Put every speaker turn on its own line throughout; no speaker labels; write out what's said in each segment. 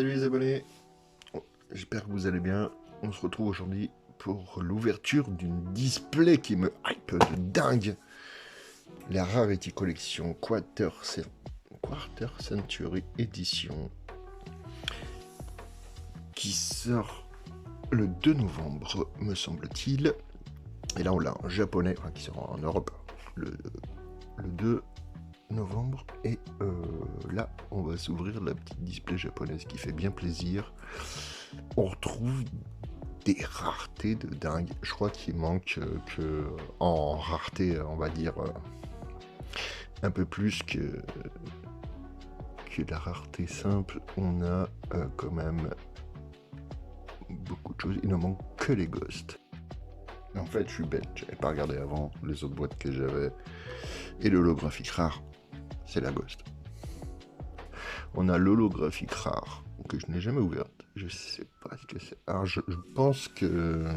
Salut les abonnés, j'espère que vous allez bien. On se retrouve aujourd'hui pour l'ouverture d'une display qui me hype de dingue. La Rarity Collection Quarter Century Edition qui sort le 2 novembre, me semble-t-il. Et là on l'a en japonais, enfin qui sort en Europe le 2 novembre. Et là on va s'ouvrir la petite display japonaise qui fait bien plaisir. On retrouve des raretés de dingue. Je crois qu'il manque que en rareté, on va dire un peu plus que la rareté simple. On a quand même beaucoup de choses. Il ne manque que les ghosts. En fait, je suis bête. J'avais pas regardé avant les autres boîtes que j'avais. Et l'holographique rare, c'est la ghost. On a l'holographique rare que je n'ai jamais ouverte. Je sais pas ce que c'est. Alors je pense que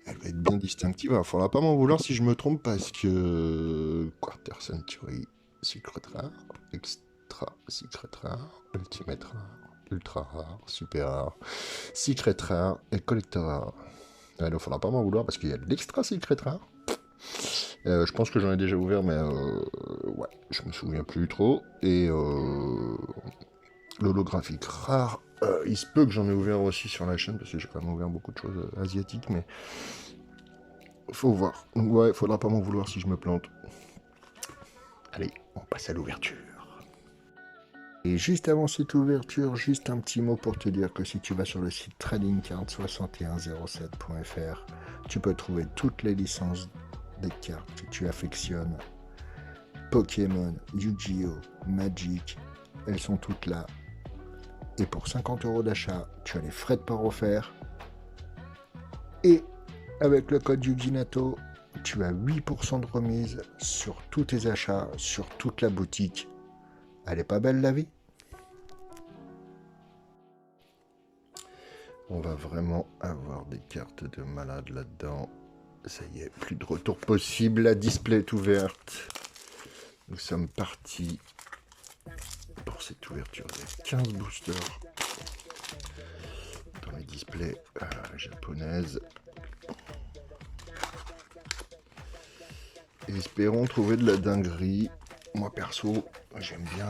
elle va être bien distinctive. Il faudra pas m'en vouloir si je me trompe parce que Quarter Century Secret Rare, Extra Secret Rare, Ultimate Rare, Ultra Rare, Super Rare, Secret Rare et Collector Rare. Il ne faudra pas m'en vouloir parce qu'il y a de l'Extra Secret Rare. Je pense que j'en ai déjà ouvert, mais ouais, je me souviens plus trop. Et l'holographique rare, il se peut que j'en ai ouvert aussi sur la chaîne parce que j'ai quand même ouvert beaucoup de choses asiatiques, mais faut voir. Donc ouais, faudra pas m'en vouloir si je me plante. Allez, on passe à l'ouverture. Et juste avant cette ouverture, juste un petit mot pour te dire que si tu vas sur le site tradingcard6107.fr, tu peux trouver toutes les licences des cartes que tu affectionnes. Pokémon, Yu-Gi-Oh, Magic, elles sont toutes là. Et pour 50 € d'achat, tu as les frais de port offerts. Et avec le code YugiNato, tu as 8% de remise sur tous tes achats, sur toute la boutique. Elle est pas belle la vie? On va vraiment avoir des cartes de malade là-dedans. Ça y est, plus de retour possible, la display est ouverte. Nous sommes partis pour cette ouverture. Il y a 15 boosters dans les displays japonaises. Et espérons trouver de la dinguerie. Moi perso, j'aime bien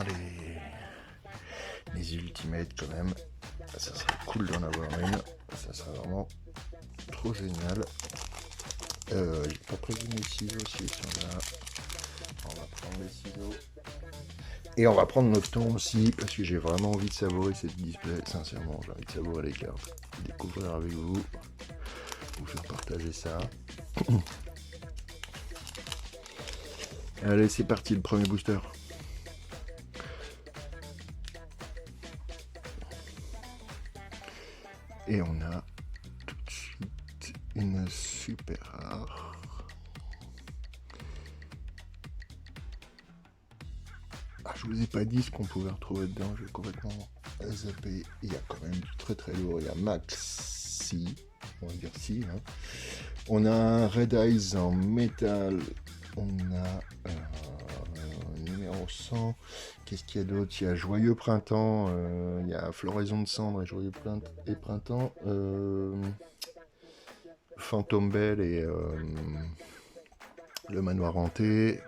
les ultimates quand même. Ça serait cool d'en avoir une. Ça serait vraiment trop génial. J'ai pas prévu mes ciseaux aussi, sont là. On va prendre les ciseaux. Et on va prendre notre temps aussi, parce que j'ai vraiment envie de savourer cette display. Sincèrement, j'ai envie de savourer les cartes. Découvrir avec vous. Vous faire partager ça. Allez, c'est parti, le premier booster. Et on a tout de suite une super rare. Ah, je vous ai pas dit ce qu'on pouvait retrouver dedans, j'ai complètement zappé. Il y a quand même du très très lourd. Il y a Maxi, on va dire si. Hein. On a un Red Eyes en métal. On a numéro 100. Qu'est-ce qu'il y a d'autre? Il y a Joyeux Printemps. Il y a Floraison de Cendre et Joyeux Printemps. Phantom Bell et le Manoir Hanté.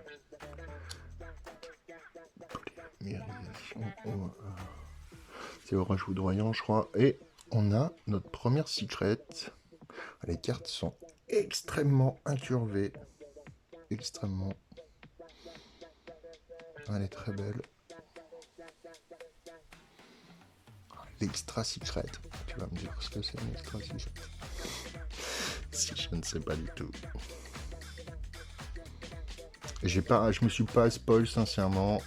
C'est Orage Foudroyant, je crois. Et on a notre première secret. Les cartes sont extrêmement incurvées. Extrêmement. Elle est très belle. L'extra secret. Tu vas me dire ce que c'est un extra secret. Si je ne sais pas du tout. Je me suis pas spoil sincèrement.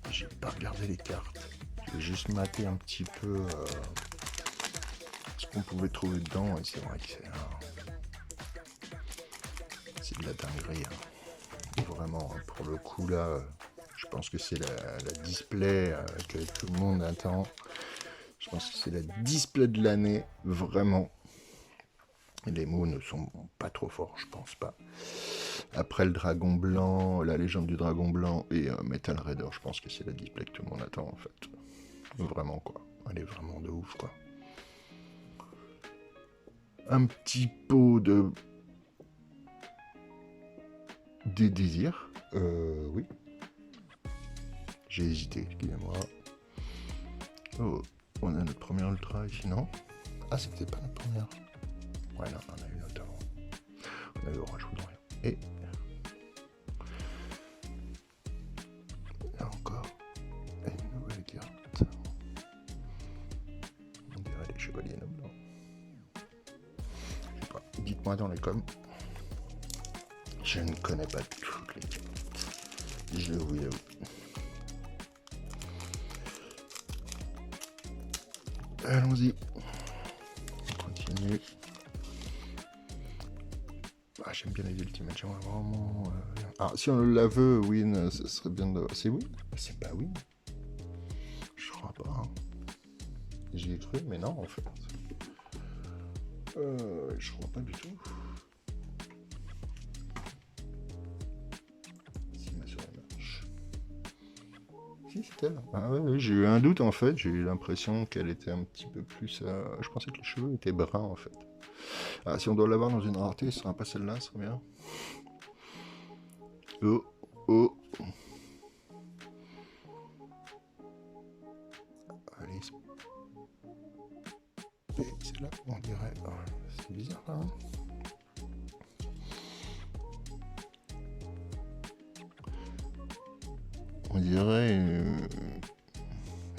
J'ai pas regardé les cartes. J'ai juste maté un petit peu ce qu'on pouvait trouver dedans. Et c'est vrai que c'est de la dinguerie. Hein. Vraiment, hein, pour le coup là, je pense que c'est la display que tout le monde attend. Je pense que c'est la display de l'année, vraiment. Les mots ne sont pas trop forts, je pense pas. Après le dragon blanc, la légende du dragon blanc et Metal Raider, je pense que c'est la display que tout le monde attend en fait. Vraiment quoi. Elle est vraiment de ouf quoi. Un petit pot de... des désirs. Oui. J'ai hésité, excusez-moi. Oh, on a notre première ultra ici, non? Ah, c'était pas notre première. Ouais, non, on a eu une autre avant. On a eu Orange Foudroyant. Et... là encore, une nouvelle carte. On dirait les chevaliers nobles. Je sais pas, dites-moi dans les coms. Je ne connais pas toutes les cartes. Je vous avoue. Allons-y. On continue. Ah, j'aime bien les ultimates. J'aimerais vraiment... Ah, si on la veut, win, ce serait bien de... C'est win? C'est pas win. Je crois pas. Hein. J'y ai cru, mais non, en fait. Je crois pas du tout. Si ma souris marche. Si, c'est elle. Ah ouais, j'ai eu un doute, en fait. J'ai eu l'impression qu'elle était un petit peu plus... Je pensais que les cheveux étaient bruns, en fait. Ah, si on doit l'avoir dans une rareté, ce sera pas celle-là, ce serait bien. Oh, oh. Allez. C'est là, on dirait. Oh, c'est bizarre là. Hein. On dirait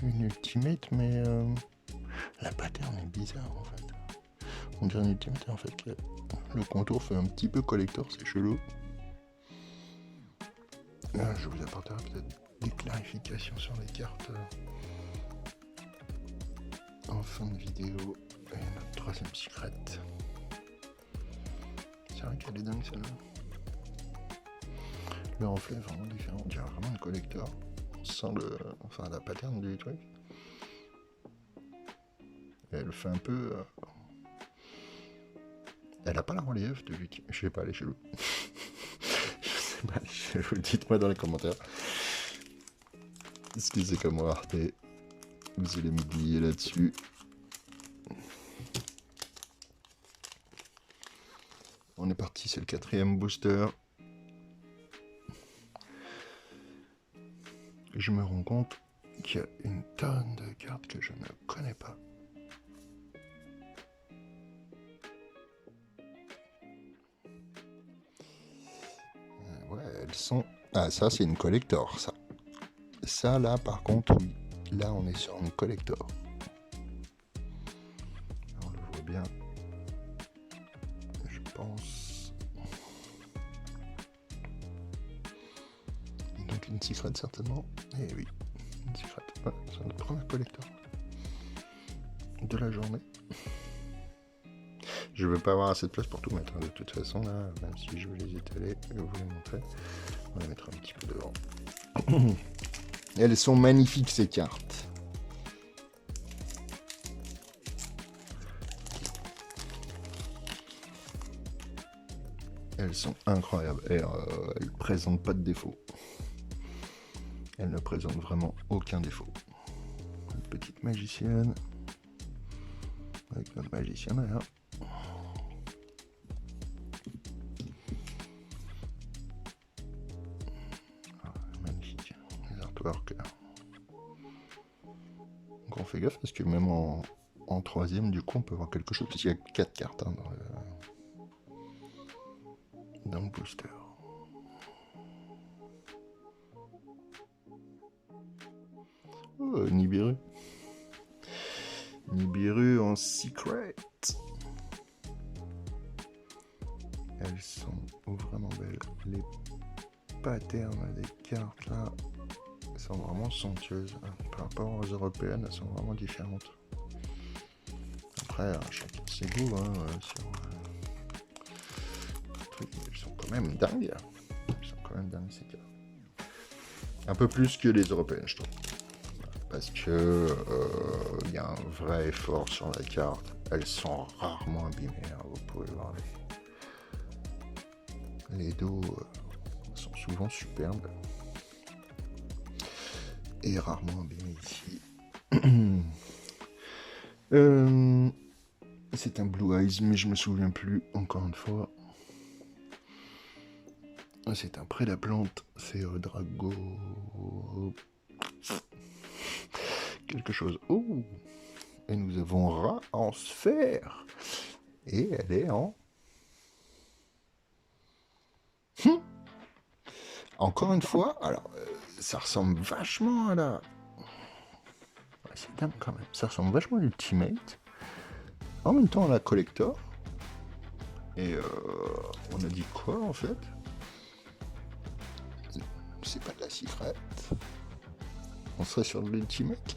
une ultimate, mais la pattern est bizarre en fait. On dirait une ultimate, en fait, le contour fait un petit peu collector, c'est chelou. Là, je vous apporterai peut-être des clarifications sur les cartes en fin de vidéo. Et notre troisième secret. C'est vrai qu'elle est dingue celle-là. Le reflet est vraiment différent. On dirait vraiment un collector. On sent la pattern du truc. Et elle fait un peu... Elle a pas la relief de l'ultime. Je sais pas, elle est chelou. Je sais pas, elle est chelou. Dites-moi dans les commentaires. Excusez comme moi, Arte. Vous allez m'oublier là-dessus. On est parti, c'est le 4e booster. Je me rends compte qu'il y a une tonne de cartes que je ne connais pas. Ouais, elles sont... Ah, ça, c'est une collector, ça. Ça, là, par contre, oui. Là, on est sur une collector. On le voit bien. Je pense... Donc, une secret, certainement. Eh oui, une secret. Ouais, c'est notre première collector de la journée. Je ne veux pas avoir assez de place pour tout mettre, hein, de toute façon, là, même si je veux les étaler, je vais vous les montrer. On va les mettre un petit peu devant. Elles sont magnifiques, ces cartes. Elles sont incroyables. Et elles ne présentent pas de défaut. Elles ne présentent vraiment aucun défaut. Une petite magicienne. Avec notre magicien derrière. Magnifique. Les artworks. Donc on fait gaffe parce que même en 3e, du coup, on peut voir quelque chose. Parce qu'il y a 4 cartes hein, dans le booster. Oh, Nibiru. Nibiru en secret. Elles sont vraiment belles. Les patterns des cartes là sont vraiment somptueuses. Par rapport aux européennes, elles sont vraiment différentes. Après, chacun ses goûts. Hein, elles sont quand même dingues. Elles sont quand même dingues ces cartes. Un peu plus que les européennes, je trouve. Parce que y a un vrai effort sur la carte. Elles sont rarement abîmées. Hein, vous pouvez voir Les dos sont souvent superbes. Et rarement abîmés ici. C'est un Blue Eyes, mais je me souviens plus, encore une fois. C'est un Prédaplante, c'est Drago... quelque chose. Oh. Et nous avons Rat en sphère. Et elle est en... Encore une fois, alors, ça ressemble vachement à la... Ouais, c'est dingue quand même. Ça ressemble vachement à l'Ultimate. En même temps à la Collector. Et on a dit quoi en fait? C'est pas de la Secret. On serait sur de l'Ultimate.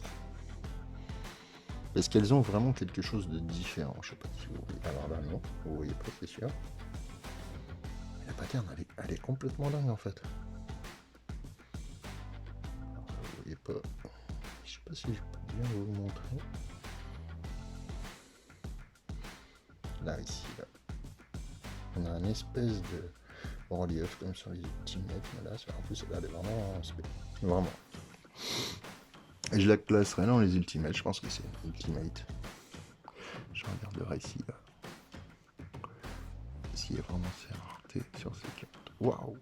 Est-ce qu'elles ont vraiment quelque chose de différent? Je sais pas si vous voyez. Alors là non, vous voyez pas, c'est sûr. La pattern elle est complètement dingue en fait. Alors, vous voyez pas. Je sais pas si je peux bien vous le montrer. Là, ici, là. On a une espèce de relief comme sur les Ultimates, mais là, en plus, elle est vraiment... Vraiment. Et je la classerai dans les Ultimates, je pense que c'est une Ultimate. Je regarderai ici, là. S'il y a vraiment ces raretés sur ces cartes. Waouh!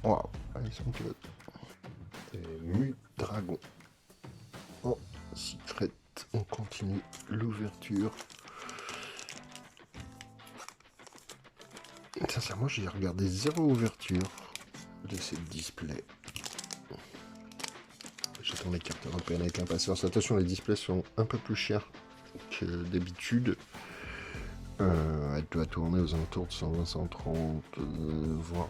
Waouh! Elles sont que... Mu Dragon. Oh, Secret. On continue l'ouverture. Sincèrement, j'ai regardé zéro ouverture de ces displays. J'attends les cartes européennes avec impatience. Attention, les displays sont un peu plus chers que d'habitude. Elle doit tourner aux alentours de 120, 130, voire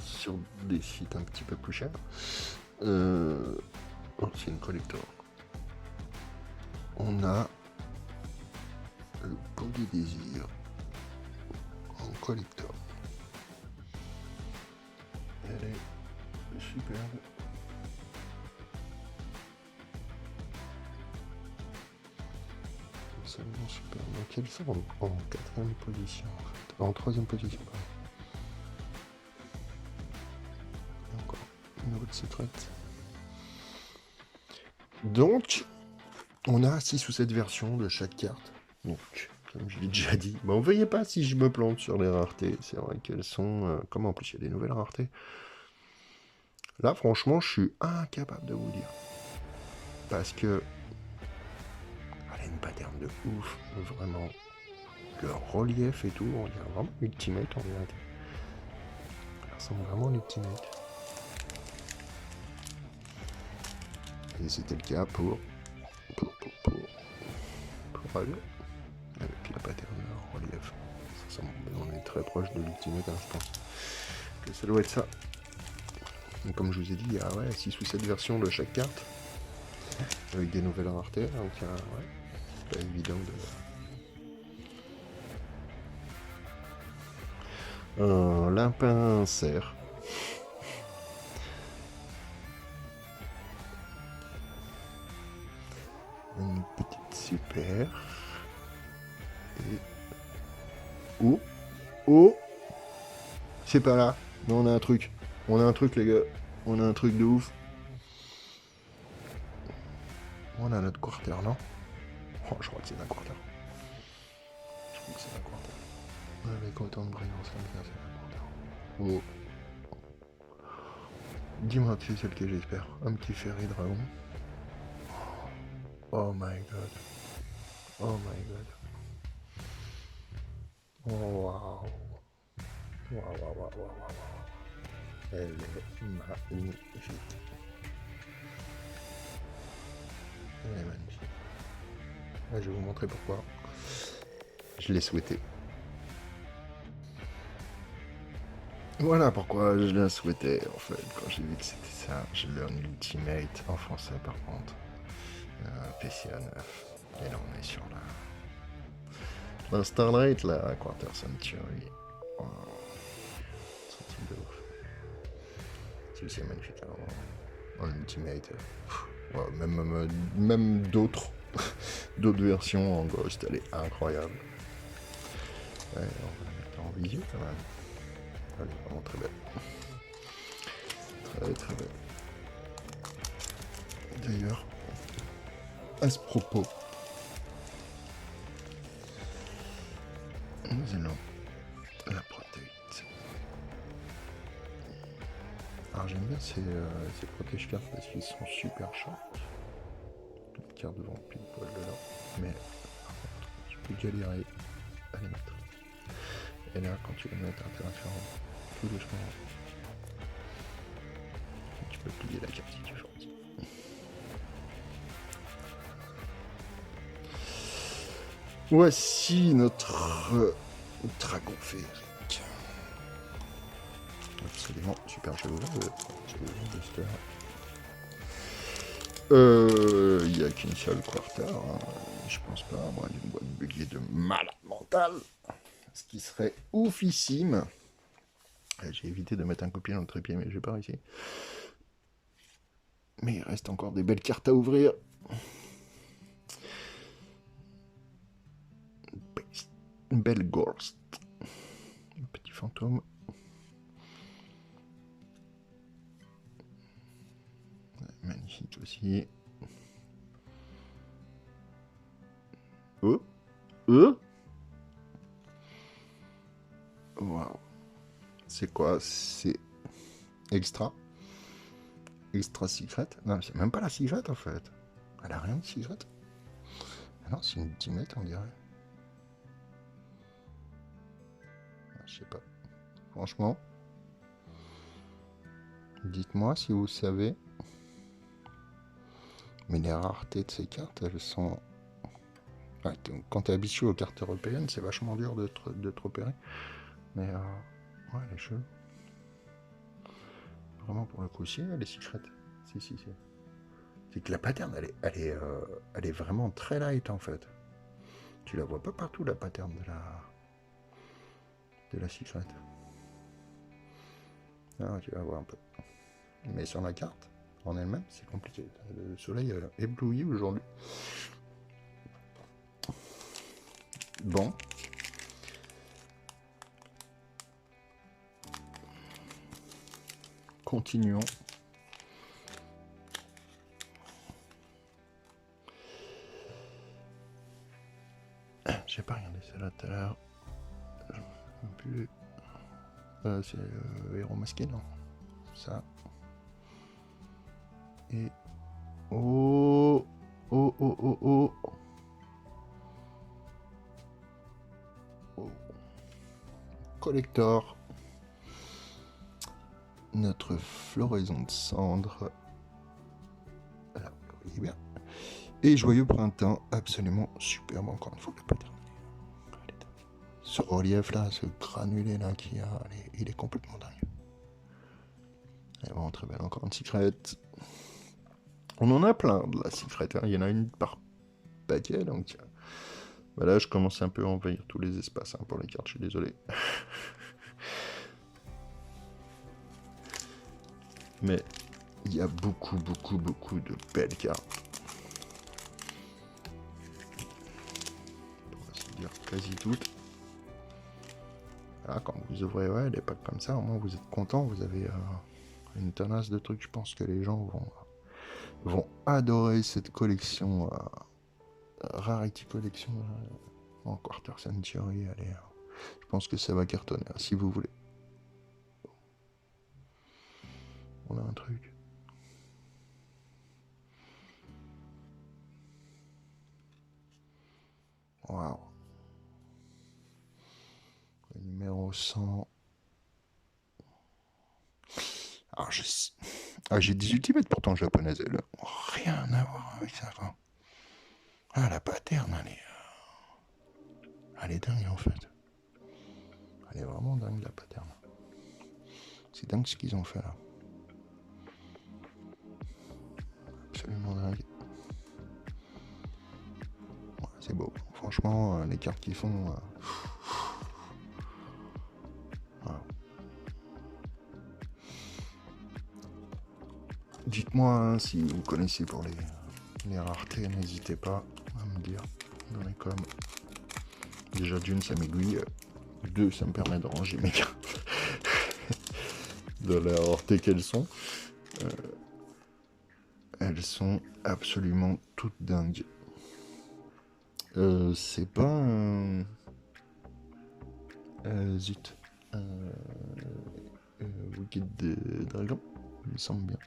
sur des sites un petit peu plus chers. Oh, c'est une collector. On a le Polydésir en collector. Elle est superbe. Absolument superbe. Donc elles sont en 4ème position en fait. En 3ème position, pardon. Et encore une autre secrète. Donc, on a 6 ou 7 versions de chaque carte. Donc, comme je l'ai déjà dit, bon, veuillez pas si je me plante sur les raretés. C'est vrai qu'elles sont... comment en plus, il y a des nouvelles raretés. Là, franchement, je suis incapable de vous dire. Parce que... elle a une pattern de ouf, vraiment. Le relief et tout, on dirait vraiment Ultimate en vérité. Elle ressemble vraiment à l'Ultimate. Et c'était le cas pour elle, avec la pattern en relief. On est très proche de l'Ultimate, hein, je pense que ça doit être ça. Donc, comme je vous ai dit, il y a 6 ou 7 versions de chaque carte, avec des nouvelles raretés, donc c'est pas évident de... Un lapin cerf. Une petite super. Et... oh, c'est pas là, mais on a un truc. On a un truc, les gars. On a un truc de ouf. On a notre quarter, non? Oh, je crois que c'est un quarter. Je crois que c'est un quarter. Avec autant de brillance, là, c'est un quarter. Oh. Dis-moi que c'est celle que j'espère. Un petit ferry dragon. Oh my god. Oh my god. Oh waouh. Waouh. Elle est magnifique. Elle est magnifique. Je vais vous montrer pourquoi. Je l'ai souhaité. Voilà pourquoi je la souhaitais en fait. Quand j'ai vu que c'était ça, je l'ai en Ultimate en français par contre. PCA 9. Et là on est sur la Starlight, la Quarter Century. Oh. C'est un truc de ouf. C'est magnifique. Alors, en Ultimate. Ouais, même d'autres versions en Ghost, elle est incroyable. Ouais, on va la mettre en visu quand même. Elle est vraiment très belle. Très très belle. D'ailleurs, à ce propos, nous allons la protéger. Alors j'aime bien ces protège-cartes parce qu'ils sont super short. Les cartes vont pile poil dedans. Mais tu peux galérer à les mettre. Et là, quand tu les mets, t'as intérêt à faire tout doucement. Tu peux plier la carte si tu veux. Voici notre dragon féerique. Absolument super chaleureux. Il n'y a qu'une seule quarter. Hein. Je pense pas, à moins d'une boîte buggée de malade mental. Ce qui serait oufissime. J'ai évité de mettre un copier dans le trépied, mais j'ai pas réussi. Mais il reste encore des belles cartes à ouvrir. Une belle Ghost. Un petit fantôme. Magnifique aussi. Oh. Waouh. C'est quoi? C'est extra. Extra secret. Non, c'est même pas la secret en fait. Elle a rien de secret. Ah non, c'est une ultimate on dirait. Ah, je sais pas. Franchement. Dites-moi si vous savez. Mais les raretés de ces cartes, elles sont... Ouais, quand tu es habitué aux cartes européennes, c'est vachement dur de te repérer. Mais ouais, les cheveux. Vraiment, pour le coup, si, elle est secrète. Si. C'est que la pattern, elle est vraiment très light, en fait. Tu la vois pas partout, la pattern de la secrète. Ah, tu vas voir un peu. Mais sur la carte, en elle-même, c'est compliqué. Le soleil ébloui aujourd'hui. Bon. Continuons. J'ai pas regardé celle-là tout à l'heure. C'est héros masqué, non? Ça. Et... Oh. Collector. Notre floraison de cendres. Voilà, vous voyez bien. Et joyeux printemps, absolument superbe, encore une fois, le pattern. Ce relief là, ce granulé là qu'il y a, il est complètement dingue. Elle est vraiment très belle, encore une secret. On en a plein de la secret, hein. Il y en a une par paquet, donc voilà, je commence un peu à envahir tous les espaces hein, pour les cartes, je suis désolé. Mais il y a beaucoup de belles cartes. Pour ainsi dire quasi toutes. Là, quand vous ouvrez ouais, des packs comme ça, au moins vous êtes content, vous avez une tenace de trucs. Je pense que les gens vont adorer cette collection, Rarity Collection en Quarter Century. Allez, je pense que ça va cartonner, hein, si vous voulez. On a un truc. Waouh. Le numéro 100. Alors, j'ai des ultimates pourtant japonaises. Elles n'ont rien à voir avec ça. Quoi. Ah, la pattern, elle est dingue en fait. Elle est vraiment dingue la pattern. C'est dingue ce qu'ils ont fait là. Absolument dingue. Ouais, c'est beau. Franchement, les cartes qu'ils font. Voilà. Dites-moi hein, si vous connaissez pour les raretés, n'hésitez pas à me dire dans les coms. Déjà d'une, ça m'aiguille 2, ça me permet de ranger mes cartes dans la rareté qu'elles sont. Elles sont absolument toutes dingues. C'est pas zut. Wicked Dragon, il me semble bien.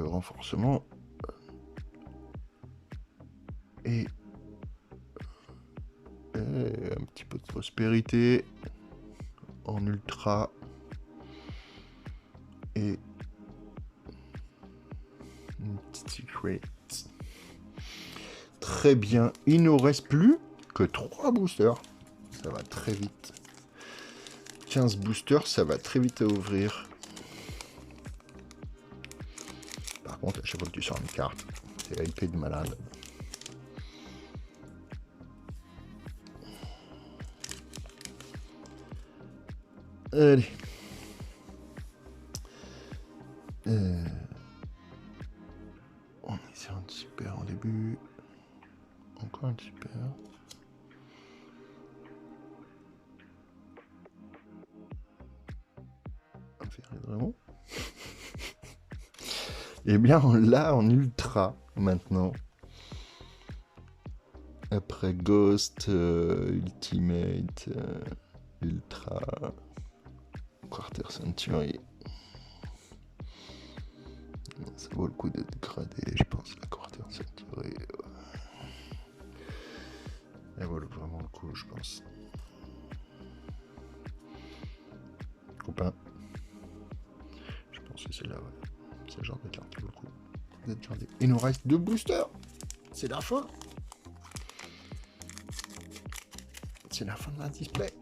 Renforcement. Et un petit peu de prospérité en ultra. Et une petite secret. Très bien. Il nous reste plus que 3 boosters. Ça va très vite. 15 boosters, ça va très vite à ouvrir. Par contre, à chaque fois que tu sors une carte, c'est la IP de malade. Allez. On est sur un super en début. Encore un super. On fait vraiment. Eh bien, on l'a en ultra maintenant. Après Ghost, Ultimate, Ultra, Quarter Century. Ça vaut le coup d'être gradé, je pense, la Quarter Century. Elle vaut vraiment le coup, je pense. Copain. Je pense que c'est là, ouais. C'est le genre de carte qui vaut le coup d'être gradé. Il nous reste 2 boosters. C'est la fin. C'est la fin de la display.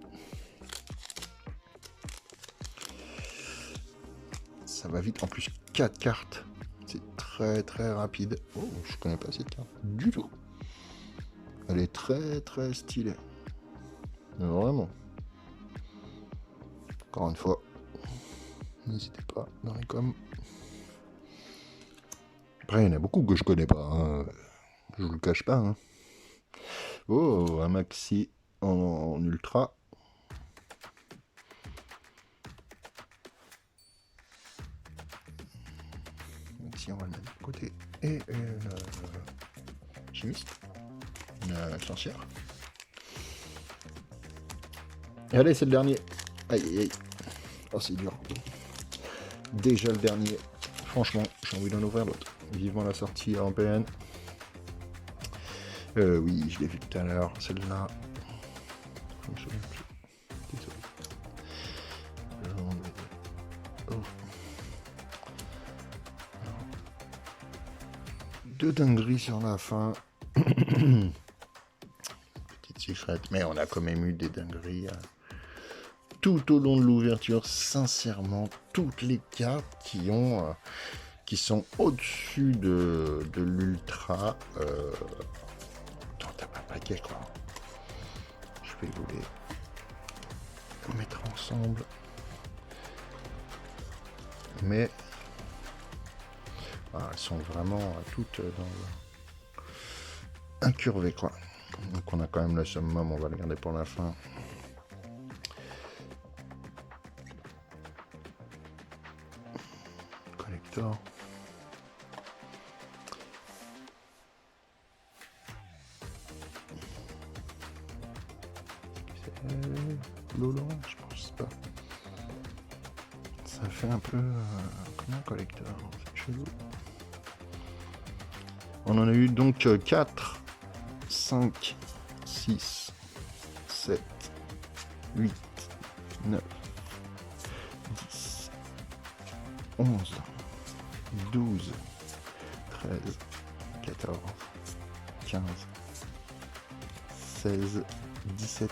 Ça va vite. En plus, 4 cartes. C'est très très rapide. Oh, je connais pas cette carte du tout. Elle est très très stylée. Vraiment. Encore une fois, n'hésitez pas dans les coms. Après, il y en a beaucoup que je connais pas. Hein. Je vous le cache pas. Hein. Oh, un maxi en ultra. Maxi, on va le mettre de côté. Et chimiste. Une sorcière. Et allez, c'est le dernier. Aïe, aïe, aïe. Oh, c'est dur. Déjà le dernier. Franchement, j'ai envie d'en ouvrir l'autre. Vivement la sortie européenne. Oui, je l'ai vu tout à l'heure. Celle-là. Je me souviens plus. Désolé. Oh. Deux dingueries sur la fin. Petite secrète. Mais on a quand même eu des dingueries. Tout au long de l'ouverture, sincèrement, toutes les cartes qui sont au-dessus de l'ultra. T'as pas un paquet, quoi. Je vais vous les mettre ensemble. Mais elles sont vraiment toutes incurvées, quoi. Donc on a quand même le summum, on va le garder pour la fin. Collector. C'est Lolo, je pense pas. Ça fait un peu comme un collector, c'est chelou. On en a eu donc 4, 5, 6, 7, 8, 9, 10, 11, 12, 13, 14, 15, 16, 17,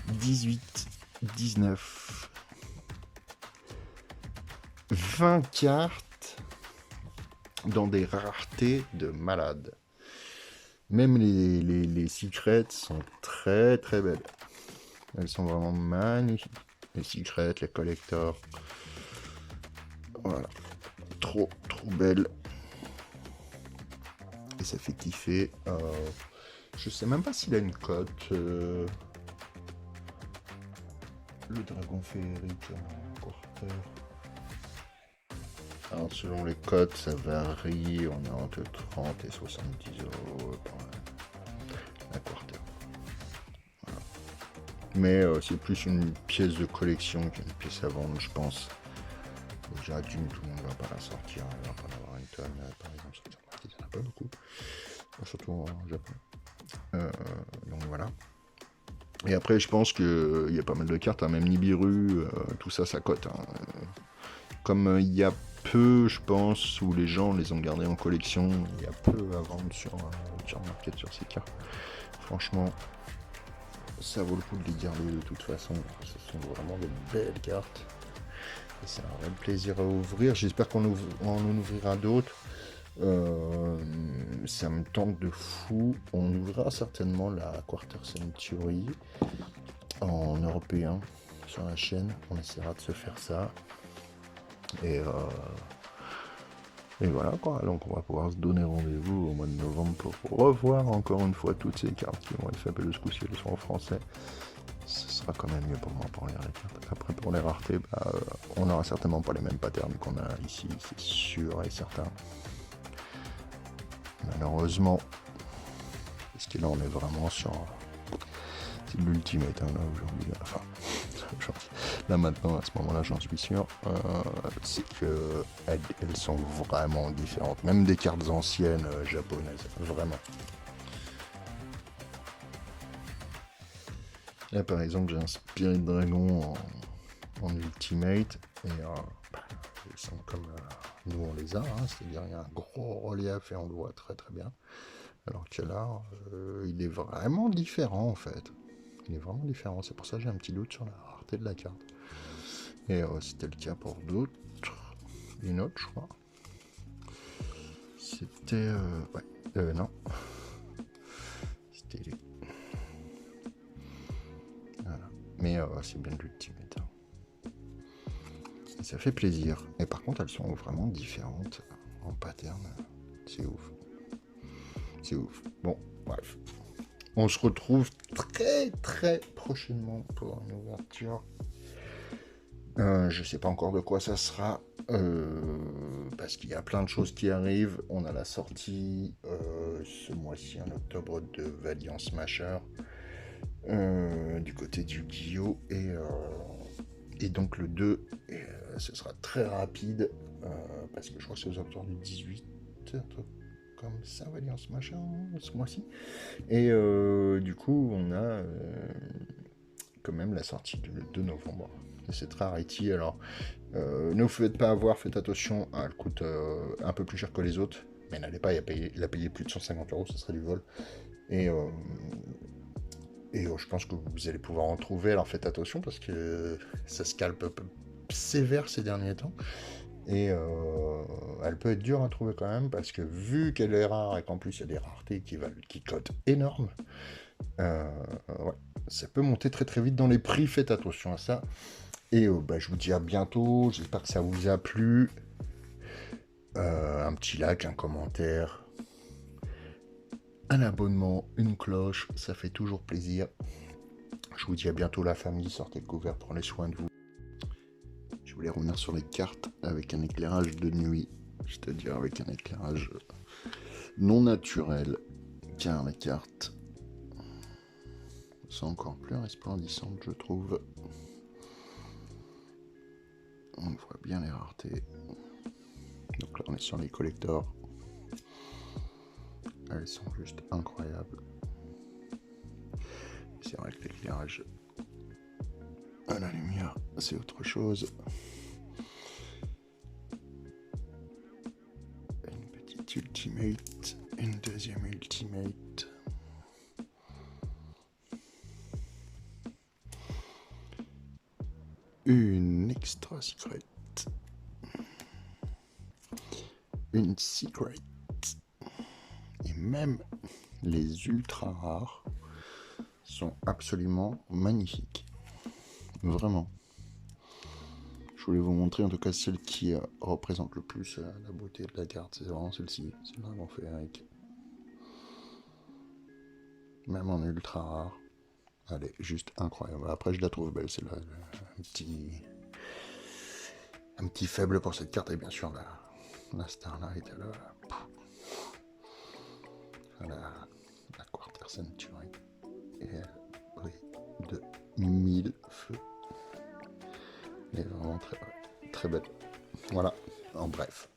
18, 19, 20 cartes dans des raretés de malades. Même les secrets sont très très belles. Elles sont vraiment magnifiques. Les secrets, les collectors. Voilà. Trop belles. Et ça fait kiffer. Je sais même pas s'il a une cote. le dragon féerique en quarter. Alors selon les codes, ça varie, on est entre 30 et 70 € par la quarter. Voilà. Mais c'est plus une pièce de collection qu'une pièce à vendre, je pense. Déjà d'une, tout le monde ne va pas la sortir, il va pas en avoir une tonne, par exemple, sur le market, il n'y en a pas beaucoup, surtout en Japon. Donc voilà. Et après, je pense qu'il y a pas mal de cartes, hein, même Nibiru, tout ça, ça cote. Hein. Comme il y a peu, je pense, où les gens les ont gardés en collection, il y a peu à vendre sur le market sur ces cartes. Franchement, ça vaut le coup de les garder de toute façon. Ce sont vraiment de belles cartes. Et c'est un vrai plaisir à ouvrir. J'espère qu'on en ouvrira d'autres. Ça me tente de fou. On ouvrira certainement la Quarter Century en européen sur la chaîne. On essaiera de se faire ça. Et voilà quoi. Donc on va pouvoir se donner rendez-vous au mois de novembre pour revoir encore une fois toutes ces cartes qui vont être faibles ce coup-ci. Elles sont en français. Ce sera quand même mieux pour moi pour lire les cartes. Après pour les raretés, on n'aura certainement pas les mêmes patterns qu'on a ici, c'est sûr et certain. Malheureusement, parce que là on est vraiment sur c'est l'ultimate hein, là aujourd'hui. Enfin, là maintenant à ce moment-là j'en suis sûr. C'est que elles sont vraiment différentes. Même des cartes anciennes japonaises, vraiment. Là par exemple j'ai un Spirit Dragon en ultimate et ils sont comme nous on les a, hein, c'est-à-dire il y a un gros relief et on le voit très très bien. Alors que là, il est vraiment différent en fait. Il est vraiment différent, c'est pour ça que j'ai un petit doute sur la rareté de la carte. Et c'était le cas pour d'autres. Une autre je crois. C'était... ouais. Non. C'était... Voilà. Mais c'est bien de l'ultimate. Ça fait plaisir. Et par contre, elles sont vraiment différentes en pattern. C'est ouf. C'est ouf. Bon, bref. On se retrouve très très prochainement pour une ouverture. Je sais pas encore de quoi ça sera. Parce qu'il y a plein de choses qui arrivent. On a la sortie ce mois-ci en octobre de Valiant Smasher. Du côté du Guillaume et donc le 2 ce sera très rapide parce que je crois que c'est aux alentours du 18 un truc comme ça Valiant Smasher ce mois-ci et du coup on a quand même la sortie le 2 novembre de cette rarity. Alors ne vous faites pas avoir, faites attention, elle coûte un peu plus cher que les autres mais n'allez pas la payer plus de 150 €, ce serait du vol et je pense que vous allez pouvoir en trouver, alors faites attention parce que ça scalpe un peu sévère ces derniers temps. Et elle peut être dure à trouver quand même parce que vu qu'elle est rare et qu'en plus il y a des raretés qui cotent énormes, ouais, ça peut monter très très vite dans les prix, faites attention à ça. Et je vous dis à bientôt, j'espère que ça vous a plu. Un petit like, un commentaire, un abonnement, une cloche, ça fait toujours plaisir. Je vous dis à bientôt la famille, sortez le couvert, prenez soin de vous. Je voulais revenir sur les cartes avec un éclairage de nuit, c'est-à-dire avec un éclairage non naturel, car les cartes sont encore plus resplendissantes, je trouve. On voit bien les raretés. Donc là on est sur les collectors. Elles sont juste incroyables. C'est vrai que l'éclairage à la lumière, c'est autre chose. Une petite ultimate, une deuxième ultimate. Une extra secret. Une secret. Et même les ultra rares sont absolument magnifiques. Vraiment. Je voulais vous montrer en tout cas celle qui représente le plus la beauté de la carte. C'est vraiment celle-ci. C'est le dragon féerique. Même en ultra rare. Elle est juste incroyable. Après, je la trouve belle, c'est là un petit faible pour cette carte, et bien sûr la Starlight, la Quarter Century, et elle brille de 1000 feux. Elle est vraiment très, très belle. Voilà, en bref.